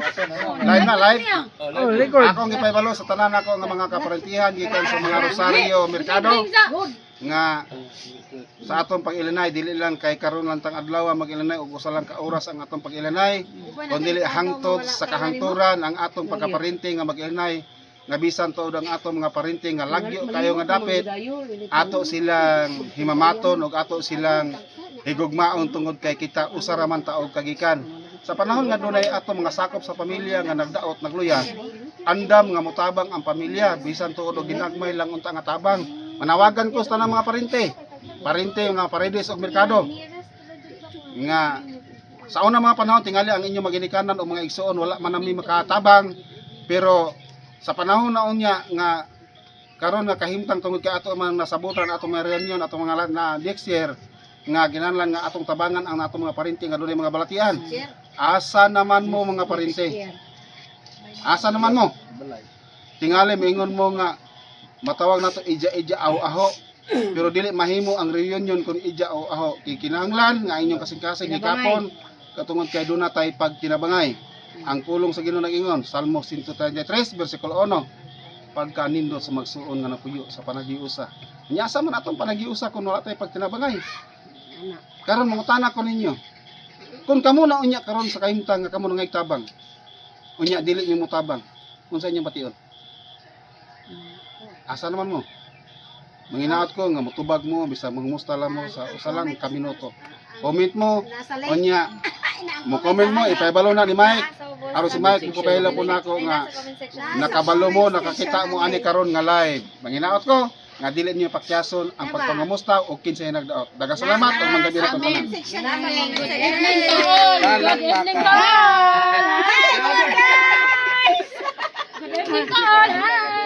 Live na, live. Oh, record. Akong gipahibalo sa tanan ako nga mga kaparentihan gikan sa mga Rosario Mercado nga sa atong pag-ilanay dili lang kay karon lang tang adlaw mag-ilanay ug usa lang ka oras ang atong pag-ilanay kundi hangtod sa kahangturan ang atong pagkaparente nga mag-ilanay nga bisan tuod ang atong mga parente nga lagyo kayo nga dapit ato silang himamaton ug ato silang higugmaon tungod kay kita usa ra man taog kagikan sa panahon nga dunay atong mga sakop sa pamilya nga nagdaot nagluya andam nga mutabang ang pamilya bisan tuod og ginagmay lang unta nga tabang manawagan ko sa tanang mga parente mga paredes ug merkado nga sa una mga panahon tingali ang inyong maginikanan o mga igsoon wala man nami makatabang pero sa panahon na unya nga karon nga kahimtang tungod kay ato man nasabutan atong mga reunion atong mga na next year nga ginahanglan nga atong tabangan ang atong mga parente nga dunay mga balatian asa naman mo mga parente asa naman mo tingali moingon mo nga matawag nato ija aho pero dili mahimo ang reunion kun ija aho kinahanglan nga inyong kasing-kasing gikapon katungod kay duna tay pagtinabangay ang pulong sa Ginoo nag-ingon Salmo 133 bersikulo 1 pagka nindot sa magsuon nga napuyo sa panagiusa nya asa man atong panagiusa kun wala tay pagtinabangay karon mangutana ko ninyo kung kamo na unya karon sa kahimtang nga kamo nangaytabang unya dili nimo tabang unsa inyong bation asa naman mo manginaot ko nga mutubag mo bisa mangumusta lang mo sa usa lang ka minuto comment mo unya mo comment mo ipahibalo na ni Mike aron si Mike ipapahila po nako nga nakabalo mo nakakita mo ani karon nga live manginaot ko nga dili niyo pakyason ang pagpangamusta o kinsay nagdaot daghang salamat ug manggabi ra tanan Good evening, guys!